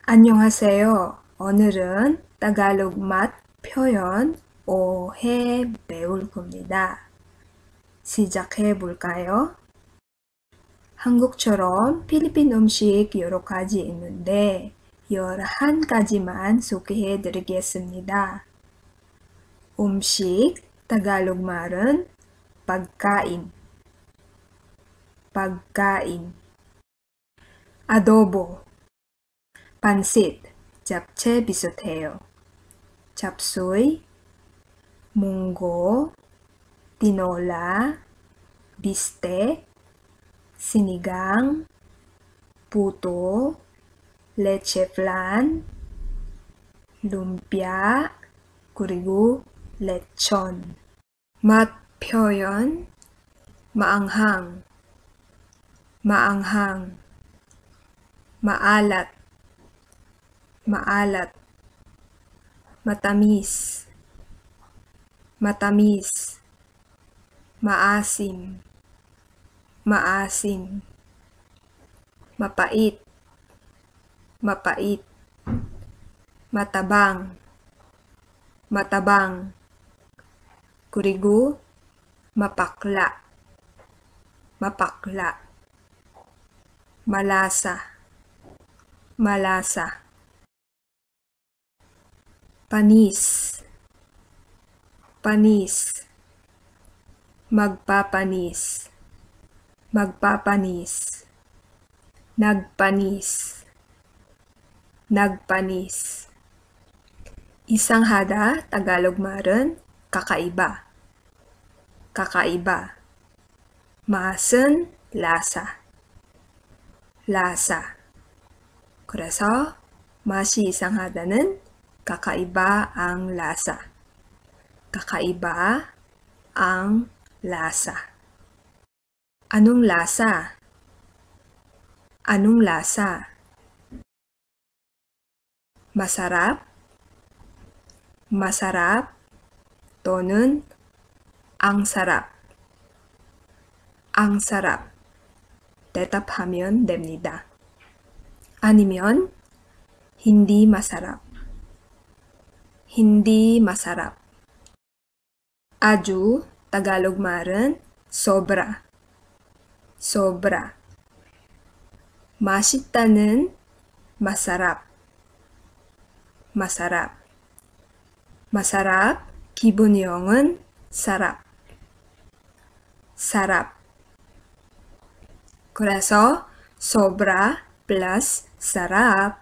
안녕하세요. 오늘은 따갈로그 맛 표현 5회 배울 겁니다. 시작해 볼까요? 한국처럼 필리핀 음식 여러 가지 있는데 11가지만 소개해 드리겠습니다. 음식, 따갈로그 말은 pagkain. pagkain. adobo. pansit, 잡채 비슷해요. chapsuy, munggo, tinola, bistec, sinigang, puto, leche flan, lumpia, 그리고 lechon. 맛 표현, maanghang, maanghang, maalat, maalat, matamis, matamis, maasim, maasim, mapait, mapait, matabang, matabang, kurigu, mapakla, mapakla, malasa, malasa, panis, panis, magpapanis, magpapanis, nagpanis, nagpanis. Isang hada, Tagalog 말은 kakaiba, kakaiba. 맛은 lasa, lasa. 그래서 맛이 이상하다는 kakaiba ang lasa. Kakaiba ang lasa. Anong lasa? Anong lasa? Masarap, masarap, 또는 ang sarap. ang sarap. 대답하면 됩니다. 아니면 hindi masarap. hindi masarap. 아주, Tagalog 말은 sobra. sobra. 맛있다는 masarap. masarap. masarap, 기본형은 sarap. sarap. 그래서 sobra plus sarap,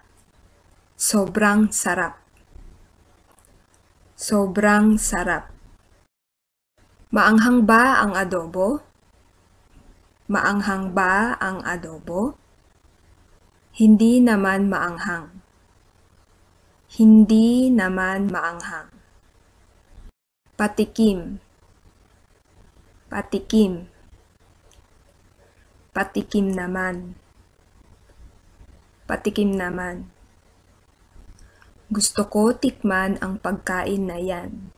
sobrang sarap. sobrang sarap. Maanghang ba ang adobo? Maanghang ba ang adobo? Hindi naman maanghang. Hindi naman maanghang. Patikim. Patikim. Patikim naman. Patikim naman. Gusto ko tikman ang pagkain na yan.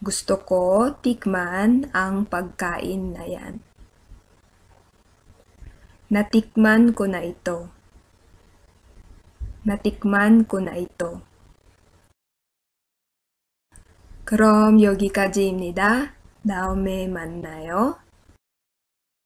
Gusto ko tikman ang pagkain na yan. Natikman ko na ito. natikman ko na ito. 그럼 여기까지입니다. 다음에 만나요.